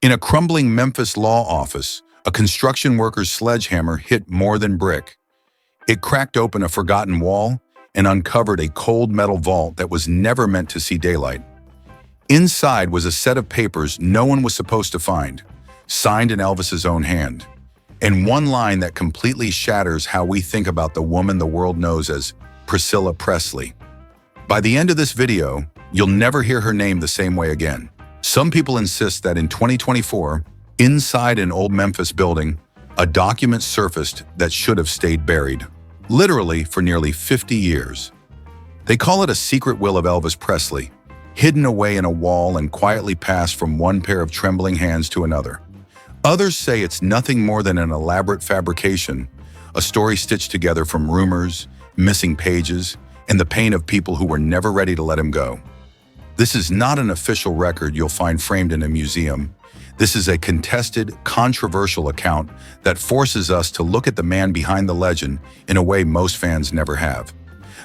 In a crumbling Memphis law office, a construction worker's sledgehammer hit more than brick. It cracked open a forgotten wall and uncovered a cold metal vault that was never meant to see daylight. Inside was a set of papers no one was supposed to find, signed in Elvis's own hand, and one line that completely shatters how we think about the woman the world knows as Priscilla Presley. By the end of this video, you'll never hear her name the same way again. Some people insist that in 2024, inside an old Memphis building, a document surfaced that should have stayed buried, literally for nearly 50 years. They call it a secret will of Elvis Presley, hidden away in a wall and quietly passed from one pair of trembling hands to another. Others say it's nothing more than an elaborate fabrication, a story stitched together from rumors, missing pages, and the pain of people who were never ready to let him go. This is not an official record you'll find framed in a museum. This is a contested, controversial account that forces us to look at the man behind the legend in a way most fans never have.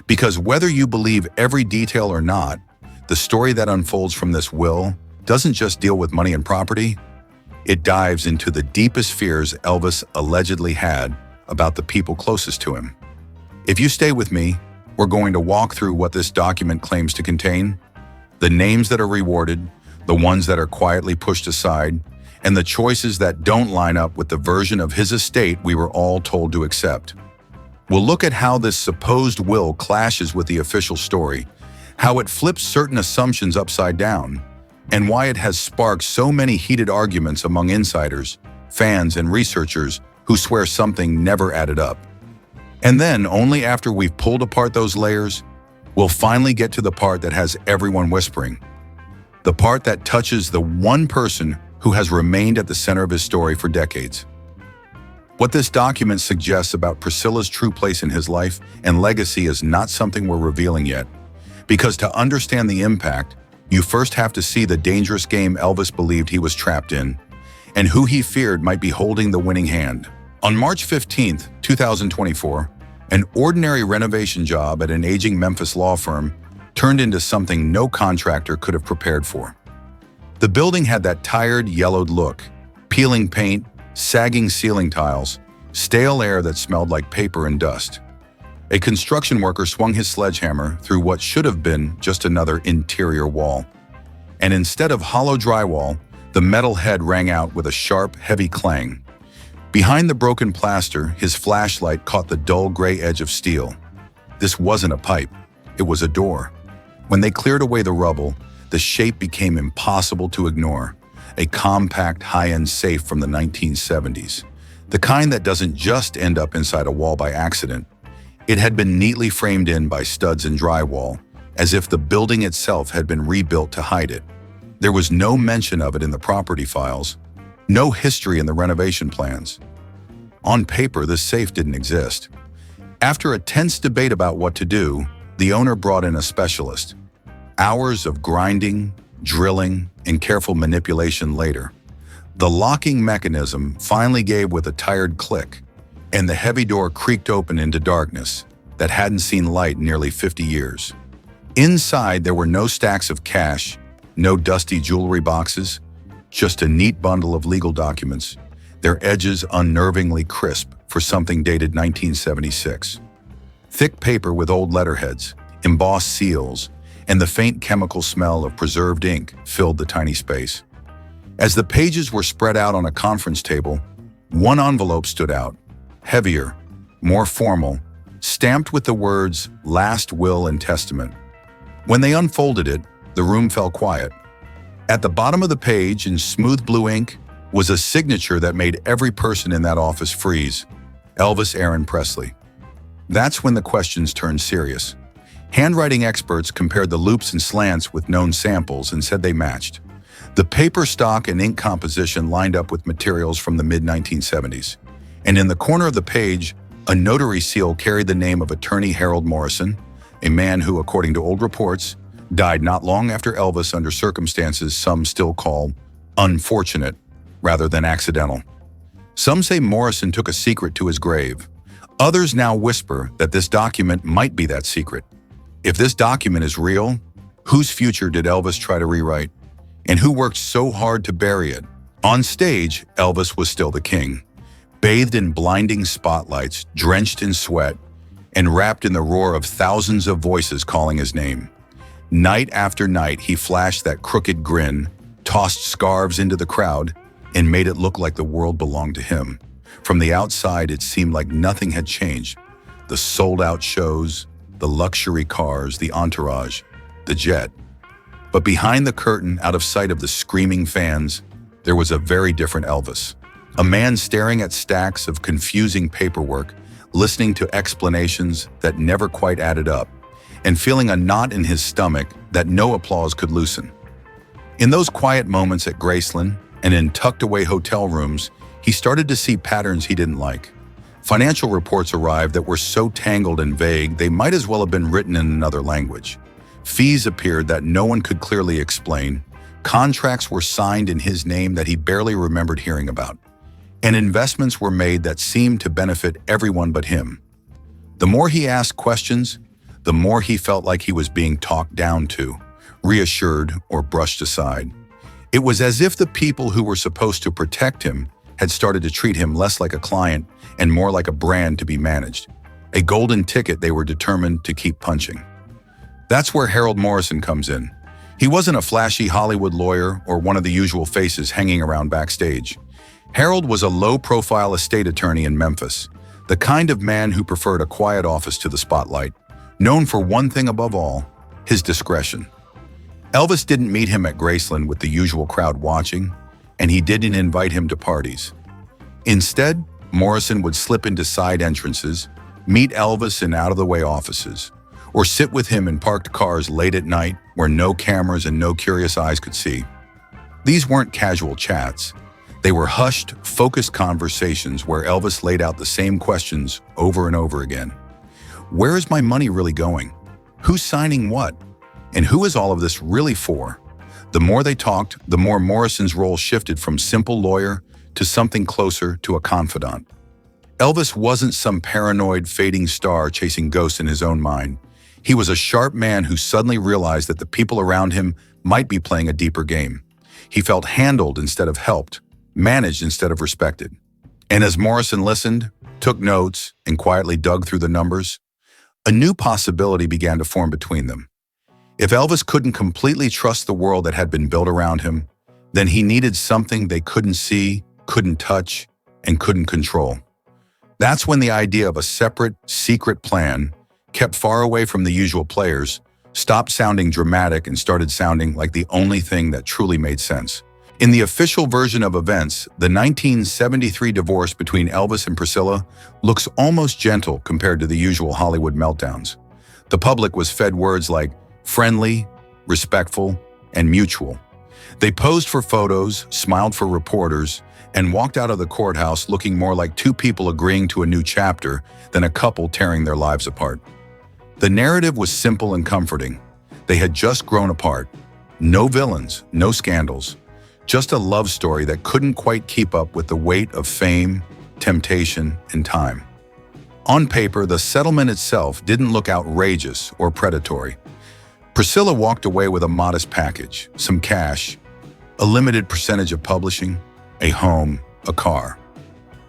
Because whether you believe every detail or not, the story that unfolds from this will doesn't just deal with money and property. It dives into the deepest fears Elvis allegedly had about the people closest to him. If you stay with me, we're going to walk through what this document claims to contain, the names that are rewarded, the ones that are quietly pushed aside, and the choices that don't line up with the version of his estate we were all told to accept. We'll look at how this supposed will clashes with the official story, how it flips certain assumptions upside down, and why it has sparked so many heated arguments among insiders, fans, and researchers who swear something never added up. And then, only after we've pulled apart those layers, we'll finally get to the part that has everyone whispering. The part that touches the one person who has remained at the center of his story for decades. What this document suggests about Priscilla's true place in his life and legacy is not something we're revealing yet, because to understand the impact, you first have to see the dangerous game Elvis believed he was trapped in, and who he feared might be holding the winning hand. On March 15, 2024, an ordinary renovation job at an aging Memphis law firm turned into something no contractor could have prepared for. The building had that tired, yellowed look, peeling paint, sagging ceiling tiles, stale air that smelled like paper and dust. A construction worker swung his sledgehammer through what should have been just another interior wall. And instead of hollow drywall, the metal head rang out with a sharp, heavy clang. Behind the broken plaster, his flashlight caught the dull gray edge of steel. This wasn't a pipe, it was a door. When they cleared away the rubble, the shape became impossible to ignore. A compact, high-end safe from the 1970s. The kind that doesn't just end up inside a wall by accident. It had been neatly framed in by studs and drywall, as if the building itself had been rebuilt to hide it. There was no mention of it in the property files, no history in the renovation plans. On paper, this safe didn't exist. After a tense debate about what to do, the owner brought in a specialist. Hours of grinding, drilling, and careful manipulation later, the locking mechanism finally gave with a tired click, and the heavy door creaked open into darkness that hadn't seen light in nearly 50 years. Inside, there were no stacks of cash, no dusty jewelry boxes, just a neat bundle of legal documents, their edges unnervingly crisp for something dated 1976. Thick paper with old letterheads, embossed seals, and the faint chemical smell of preserved ink filled the tiny space. As the pages were spread out on a conference table, one envelope stood out, heavier, more formal, stamped with the words "Last Will and Testament." When they unfolded it, the room fell quiet. At the bottom of the page, in smooth blue ink, was a signature that made every person in that office freeze: Elvis Aaron Presley. That's when the questions turned serious. Handwriting experts compared the loops and slants with known samples and said they matched. The paper stock and ink composition lined up with materials from the mid-1970s. And in the corner of the page, a notary seal carried the name of attorney Harold Morrison, a man who, according to old reports, died not long after Elvis under circumstances some still call unfortunate rather than accidental. Some say Morrison took a secret to his grave. Others now whisper that this document might be that secret. If this document is real, whose future did Elvis try to rewrite? And who worked so hard to bury it? On stage, Elvis was still the king, bathed in blinding spotlights, drenched in sweat, and wrapped in the roar of thousands of voices calling his name. Night after night, he flashed that crooked grin, tossed scarves into the crowd, and made it look like the world belonged to him. From the outside, it seemed like nothing had changed. The sold-out shows, the luxury cars, the entourage, the jet. But behind the curtain, out of sight of the screaming fans, there was a very different Elvis. A man staring at stacks of confusing paperwork, listening to explanations that never quite added up, and feeling a knot in his stomach that no applause could loosen. In those quiet moments at Graceland and in tucked-away hotel rooms, he started to see patterns he didn't like. Financial reports arrived that were so tangled and vague they might as well have been written in another language. Fees appeared that no one could clearly explain. Contracts were signed in his name that he barely remembered hearing about. And investments were made that seemed to benefit everyone but him. The more he asked questions, the more he felt like he was being talked down to, reassured, or brushed aside. It was as if the people who were supposed to protect him had started to treat him less like a client and more like a brand to be managed, a golden ticket they were determined to keep punching. That's where Harold Morrison comes in. He wasn't a flashy Hollywood lawyer or one of the usual faces hanging around backstage. Harold was a low-profile estate attorney in Memphis, the kind of man who preferred a quiet office to the spotlight, known for one thing above all, his discretion. Elvis didn't meet him at Graceland with the usual crowd watching, and he didn't invite him to parties. Instead, Morrison would slip into side entrances, meet Elvis in out-of-the-way offices, or sit with him in parked cars late at night where no cameras and no curious eyes could see. These weren't casual chats. They were hushed, focused conversations where Elvis laid out the same questions over and over again. Where is my money really going? Who's signing what? And who is all of this really for? The more they talked, the more Morrison's role shifted from simple lawyer to something closer to a confidant. Elvis wasn't some paranoid, fading star chasing ghosts in his own mind. He was a sharp man who suddenly realized that the people around him might be playing a deeper game. He felt handled instead of helped, managed instead of respected. And as Morrison listened, took notes, and quietly dug through the numbers, a new possibility began to form between them. If Elvis couldn't completely trust the world that had been built around him, then he needed something they couldn't see, couldn't touch, and couldn't control. That's when the idea of a separate, secret plan, kept far away from the usual players, stopped sounding dramatic and started sounding like the only thing that truly made sense. In the official version of events, the 1973 divorce between Elvis and Priscilla looks almost gentle compared to the usual Hollywood meltdowns. The public was fed words like friendly, respectful, and mutual. They posed for photos, smiled for reporters, and walked out of the courthouse looking more like two people agreeing to a new chapter than a couple tearing their lives apart. The narrative was simple and comforting. They had just grown apart. No villains, no scandals. Just a love story that couldn't quite keep up with the weight of fame, temptation, and time. On paper, the settlement itself didn't look outrageous or predatory. Priscilla walked away with a modest package, some cash, a limited percentage of publishing, a home, a car.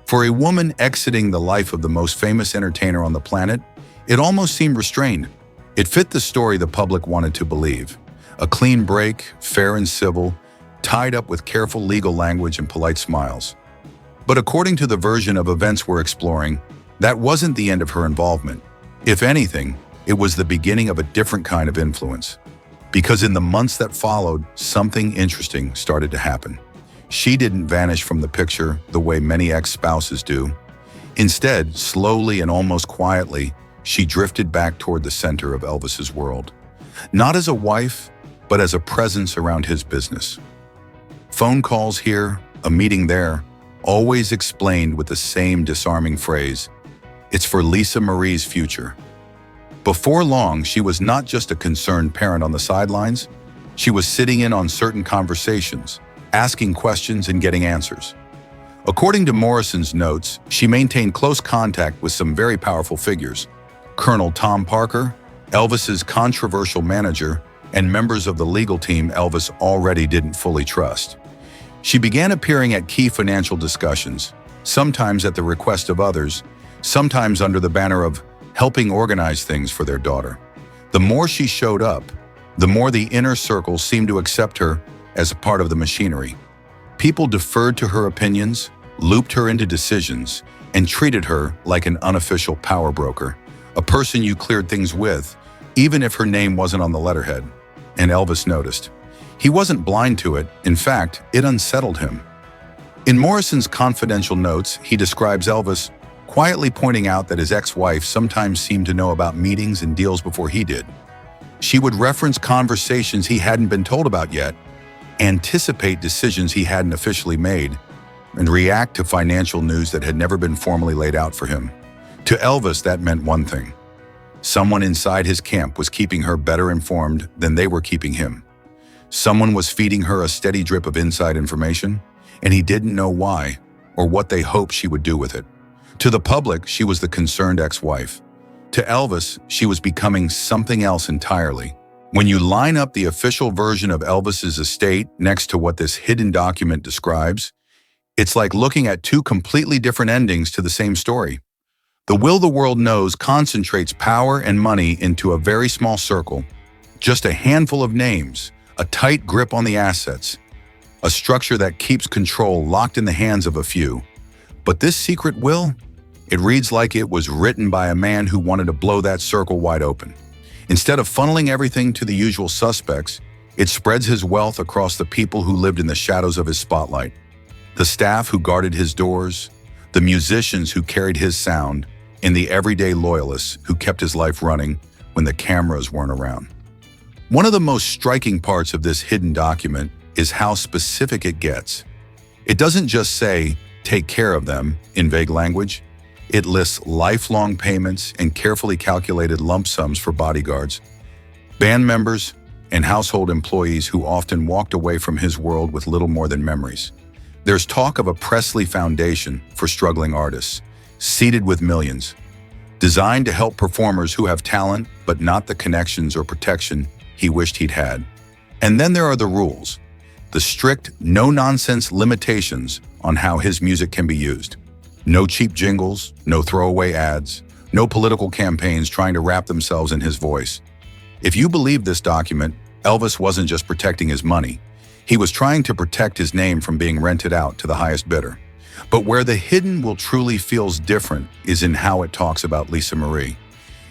For a woman exiting the life of the most famous entertainer on the planet, it almost seemed restrained. It fit the story the public wanted to believe. A clean break, fair and civil, tied up with careful legal language and polite smiles. But according to the version of events we're exploring, that wasn't the end of her involvement. If anything, it was the beginning of a different kind of influence. Because in the months that followed, something interesting started to happen. She didn't vanish from the picture the way many ex-spouses do. Instead, slowly and almost quietly, she drifted back toward the center of Elvis's world. Not as a wife, but as a presence around his business. Phone calls here, a meeting there, always explained with the same disarming phrase, "It's for Lisa Marie's future." Before long, she was not just a concerned parent on the sidelines. She was sitting in on certain conversations, asking questions and getting answers. According to Morrison's notes, she maintained close contact with some very powerful figures: Colonel Tom Parker, Elvis's controversial manager, and members of the legal team Elvis already didn't fully trust. She began appearing at key financial discussions, sometimes at the request of others, sometimes under the banner of helping organize things for their daughter. The more she showed up, the more the inner circle seemed to accept her as a part of the machinery. People deferred to her opinions, looped her into decisions, and treated her like an unofficial power broker, a person you cleared things with, even if her name wasn't on the letterhead. And Elvis noticed. He wasn't blind to it. In fact, it unsettled him. In Morrison's confidential notes, he describes Elvis quietly pointing out that his ex-wife sometimes seemed to know about meetings and deals before he did. She would reference conversations he hadn't been told about yet, anticipate decisions he hadn't officially made, and react to financial news that had never been formally laid out for him. To Elvis, that meant one thing. Someone inside his camp was keeping her better informed than they were keeping him. Someone was feeding her a steady drip of inside information, and he didn't know why or what they hoped she would do with it. To the public, she was the concerned ex-wife. To Elvis, she was becoming something else entirely. When you line up the official version of Elvis's estate next to what this hidden document describes, it's like looking at two completely different endings to the same story. The will the world knows concentrates power and money into a very small circle, just a handful of names, a tight grip on the assets, a structure that keeps control locked in the hands of a few. But this secret will, it reads like it was written by a man who wanted to blow that circle wide open. Instead of funneling everything to the usual suspects, it spreads his wealth across the people who lived in the shadows of his spotlight. The staff who guarded his doors, the musicians who carried his sound, and the everyday loyalists who kept his life running when the cameras weren't around. One of the most striking parts of this hidden document is how specific it gets. It doesn't just say, "take care of them," in vague language. It lists lifelong payments and carefully calculated lump sums for bodyguards, band members, and household employees who often walked away from his world with little more than memories. There's talk of a Presley Foundation for struggling artists, seeded with millions, designed to help performers who have talent but not the connections or protection he wished he'd had. And then there are the rules, the strict, no-nonsense limitations on how his music can be used. No cheap jingles, no throwaway ads, no political campaigns trying to wrap themselves in his voice. If you believe this document, Elvis wasn't just protecting his money. He was trying to protect his name from being rented out to the highest bidder. But where the hidden will truly feels different is in how it talks about Lisa Marie.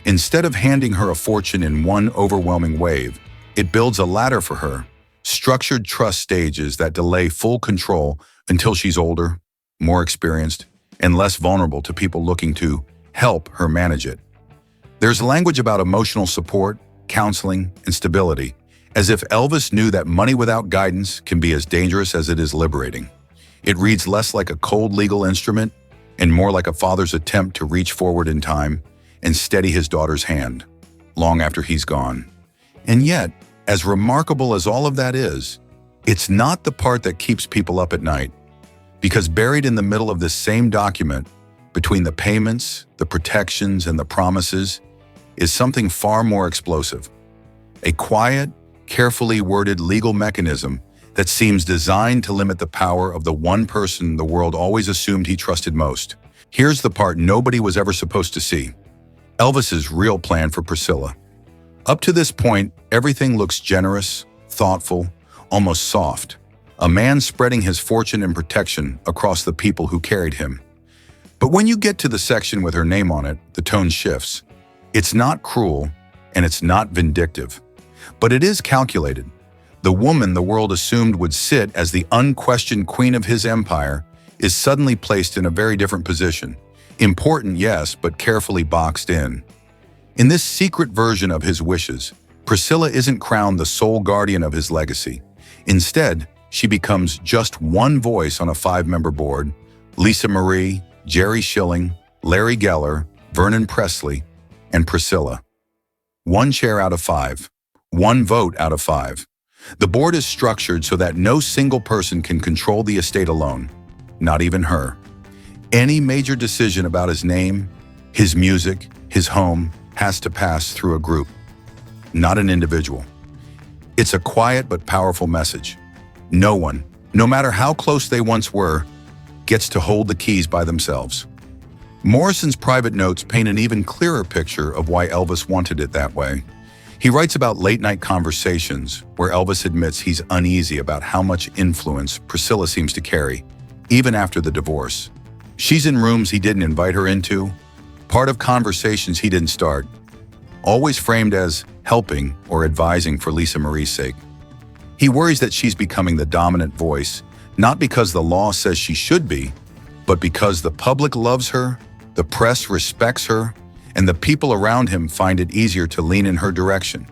Instead of handing her a fortune in one overwhelming wave, it builds a ladder for her, structured trust stages that delay full control until she's older, more experienced, and less vulnerable to people looking to help her manage it. There's language about emotional support, counseling, and stability, as if Elvis knew that money without guidance can be as dangerous as it is liberating. It reads less like a cold legal instrument and more like a father's attempt to reach forward in time and steady his daughter's hand, long after he's gone. And yet, as remarkable as all of that is, it's not the part that keeps people up at night. Because buried in the middle of this same document, between the payments, the protections, and the promises, is something far more explosive. A quiet, carefully worded legal mechanism that seems designed to limit the power of the one person the world always assumed he trusted most. Here's the part nobody was ever supposed to see: Elvis's real plan for Priscilla. Up to this point, everything looks generous, thoughtful, almost soft. A man spreading his fortune and protection across the people who carried him. But when you get to the section with her name on it, the tone shifts. It's not cruel, and it's not vindictive. But it is calculated. The woman the world assumed would sit as the unquestioned queen of his empire is suddenly placed in a very different position. Important, yes, but carefully boxed in. In this secret version of his wishes, Priscilla isn't crowned the sole guardian of his legacy. Instead, she becomes just one voice on a 5-member board: Lisa Marie, Jerry Schilling, Larry Geller, Vernon Presley, and Priscilla. 1 chair out of 5. 1 vote out of 5. The board is structured so that no single person can control the estate alone, not even her. Any major decision about his name, his music, his home has to pass through a group, not an individual. It's a quiet but powerful message. No one, no matter how close they once were, gets to hold the keys by themselves. Morrison's private notes paint an even clearer picture of why Elvis wanted it that way. He writes about late-night conversations where Elvis admits he's uneasy about how much influence Priscilla seems to carry, even after the divorce. She's in rooms he didn't invite her into, part of conversations he didn't start, always framed as helping or advising for Lisa Marie's sake. He worries that she's becoming the dominant voice, not because the law says she should be, but because the public loves her, the press respects her, and the people around him find it easier to lean in her direction.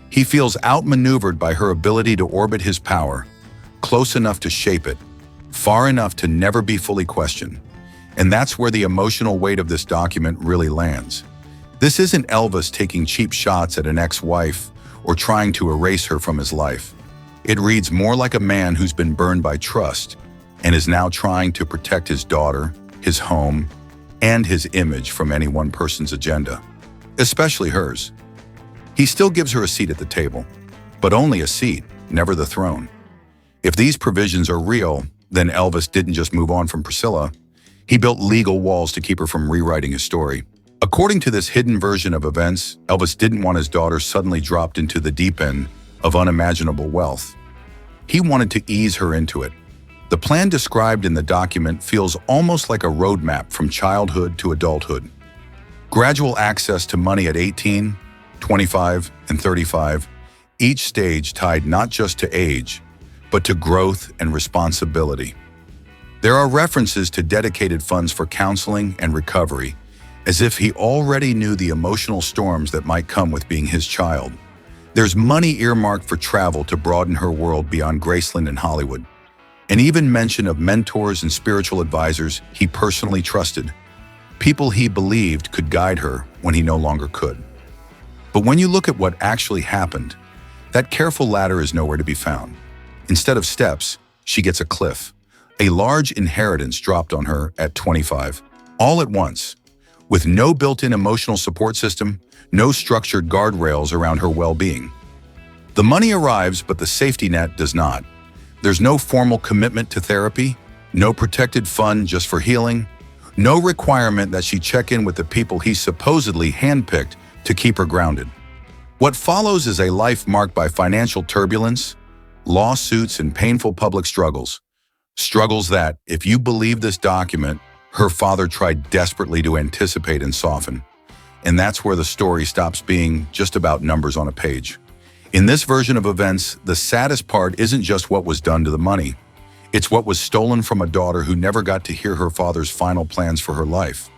He feels outmaneuvered by her ability to orbit his power, close enough to shape it, far enough to never be fully questioned. And that's where the emotional weight of this document really lands. This isn't Elvis taking cheap shots at an ex-wife or trying to erase her from his life. It reads more like a man who's been burned by trust and is now trying to protect his daughter, his home, and his image from any one person's agenda, especially hers. He still gives her a seat at the table, but only a seat, never the throne. If these provisions are real, then Elvis didn't just move on from Priscilla. He built legal walls to keep her from rewriting his story. According to this hidden version of events, Elvis didn't want his daughter suddenly dropped into the deep end of unimaginable wealth. He wanted to ease her into it. The plan described in the document feels almost like a roadmap from childhood to adulthood. Gradual access to money at 18, 25, and 35, each stage tied not just to age, but to growth and responsibility. There are references to dedicated funds for counseling and recovery, as if he already knew the emotional storms that might come with being his child. There's money earmarked for travel to broaden her world beyond Graceland and Hollywood, and even mention of mentors and spiritual advisors he personally trusted, people he believed could guide her when he no longer could. But when you look at what actually happened, that careful ladder is nowhere to be found. Instead of steps, she gets a cliff. A large inheritance dropped on her at 25, all at once, with no built-in emotional support system, no structured guardrails around her well-being. The money arrives, but the safety net does not. There's no formal commitment to therapy, no protected fund just for healing, no requirement that she check in with the people he supposedly handpicked to keep her grounded. What follows is a life marked by financial turbulence, lawsuits, and painful public struggles. Struggles that, if you believe this document, her father tried desperately to anticipate and soften. And that's where the story stops being just about numbers on a page. In this version of events, the saddest part isn't just what was done to the money. It's what was stolen from a daughter who never got to hear her father's final plans for her life.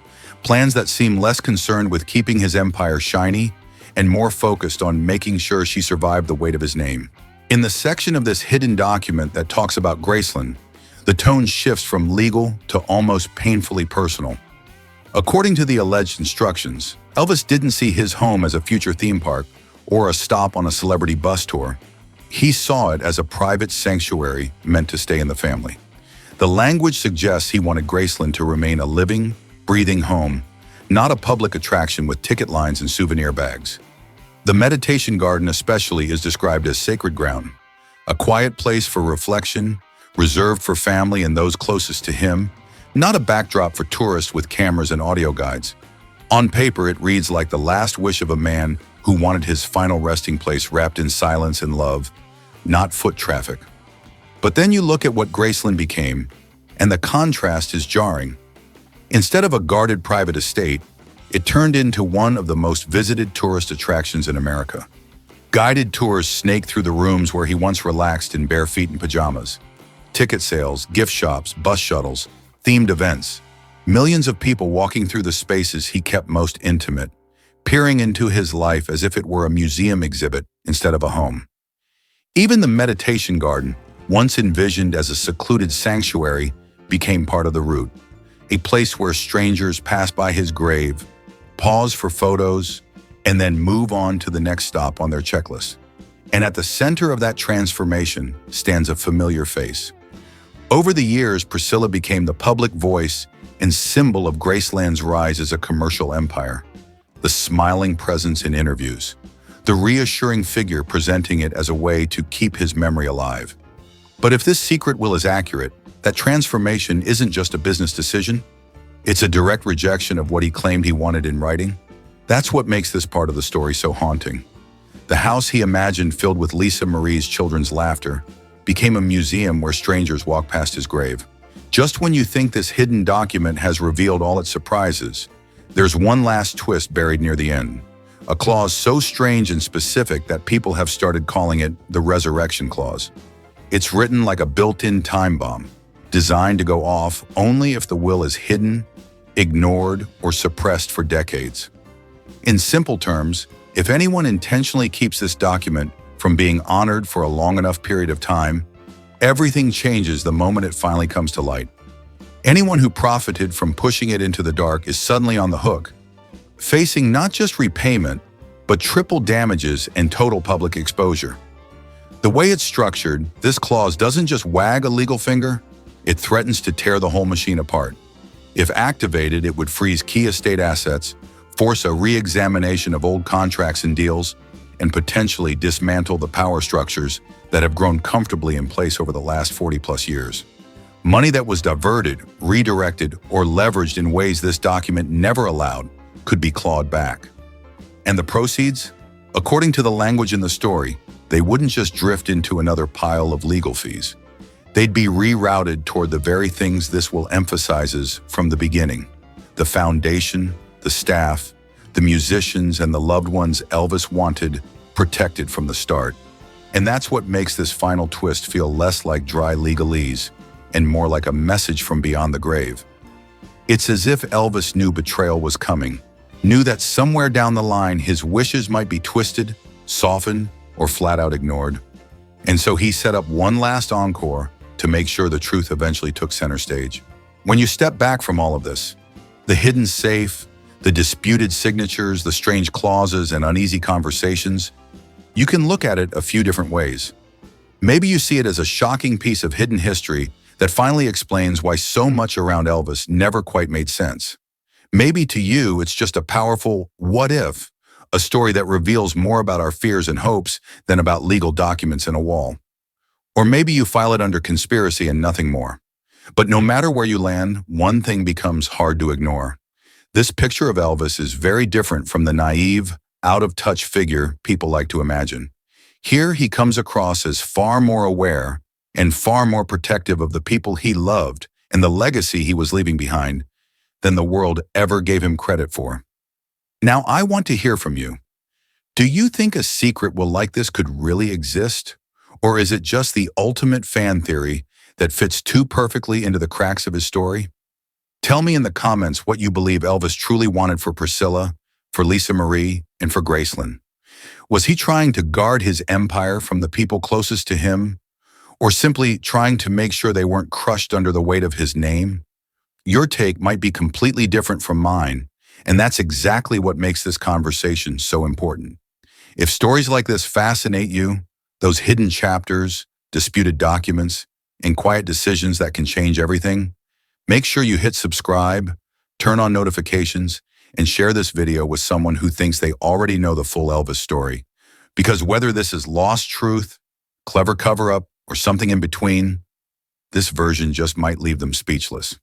Plans that seem less concerned with keeping his empire shiny and more focused on making sure she survived the weight of his name. In the section of this hidden document that talks about Graceland, the tone shifts from legal to almost painfully personal. According to the alleged instructions, Elvis didn't see his home as a future theme park or a stop on a celebrity bus tour. He saw it as a private sanctuary meant to stay in the family. The language suggests he wanted Graceland to remain a living, breathing home, not a public attraction with ticket lines and souvenir bags. The meditation garden especially is described as sacred ground, a quiet place for reflection, reserved for family and those closest to him, not a backdrop for tourists with cameras and audio guides. On paper, it reads like the last wish of a man who wanted his final resting place wrapped in silence and love, not foot traffic. But then you look at what Graceland became, and the contrast is jarring. Instead of a guarded private estate, it turned into one of the most visited tourist attractions in America. Guided tours snake through the rooms where he once relaxed in bare feet and pajamas. Ticket sales, gift shops, bus shuttles, themed events. Millions of people walking through the spaces he kept most intimate, peering into his life as if it were a museum exhibit instead of a home. Even the meditation garden, once envisioned as a secluded sanctuary, became part of the route, a place where strangers pass by his grave, pause for photos, and then move on to the next stop on their checklist. And at the center of that transformation stands a familiar face. Over the years, Priscilla became the public voice and symbol of Graceland's rise as a commercial empire. The smiling presence in interviews, the reassuring figure presenting it as a way to keep his memory alive. But if this secret will is accurate, that transformation isn't just a business decision, it's a direct rejection of what he claimed he wanted in writing. That's what makes this part of the story so haunting. The house he imagined filled with Lisa Marie's children's laughter became a museum where strangers walk past his grave. Just when you think this hidden document has revealed all its surprises, there's one last twist buried near the end. A clause so strange and specific that people have started calling it the resurrection clause. It's written like a built-in time bomb, designed to go off only if the will is hidden, ignored, or suppressed for decades. In simple terms, if anyone intentionally keeps this document from being honored for a long enough period of time, everything changes the moment it finally comes to light. Anyone who profited from pushing it into the dark is suddenly on the hook, facing not just repayment, but triple damages and total public exposure. The way it's structured, this clause doesn't just wag a legal finger, it threatens to tear the whole machine apart. If activated, it would freeze key estate assets, force a re-examination of old contracts and deals, and potentially dismantle the power structures that have grown comfortably in place over the last 40-plus years. Money that was diverted, redirected, or leveraged in ways this document never allowed could be clawed back. And the proceeds? According to the language in the story, they wouldn't just drift into another pile of legal fees. They'd be rerouted toward the very things this will emphasizes from the beginning: the foundation, the staff, the musicians, and the loved ones Elvis wanted protected from the start. And that's what makes this final twist feel less like dry legalese and more like a message from beyond the grave. It's as if Elvis knew betrayal was coming, knew that somewhere down the line his wishes might be twisted, softened, or flat out ignored. And so he set up one last encore to make sure the truth eventually took center stage. When you step back from all of this, the hidden safe, the disputed signatures, the strange clauses, and uneasy conversations, you can look at it a few different ways. Maybe you see it as a shocking piece of hidden history that finally explains why so much around Elvis never quite made sense. Maybe to you, it's just a powerful what if, a story that reveals more about our fears and hopes than about legal documents in a wall. Or maybe you file it under conspiracy and nothing more. But no matter where you land, one thing becomes hard to ignore. This picture of Elvis is very different from the naive, out-of-touch figure people like to imagine. Here he comes across as far more aware and far more protective of the people he loved and the legacy he was leaving behind than the world ever gave him credit for. Now, I want to hear from you. Do you think a secret will like this could really exist? Or is it just the ultimate fan theory that fits too perfectly into the cracks of his story? Tell me in the comments what you believe Elvis truly wanted for Priscilla, for Lisa Marie, and for Graceland. Was he trying to guard his empire from the people closest to him, or simply trying to make sure they weren't crushed under the weight of his name? Your take might be completely different from mine, and that's exactly what makes this conversation so important. If stories like this fascinate you, those hidden chapters, disputed documents, and quiet decisions that can change everything, make sure you hit subscribe, turn on notifications, and share this video with someone who thinks they already know the full Elvis story. Because whether this is lost truth, clever cover-up, or something in between, this version just might leave them speechless.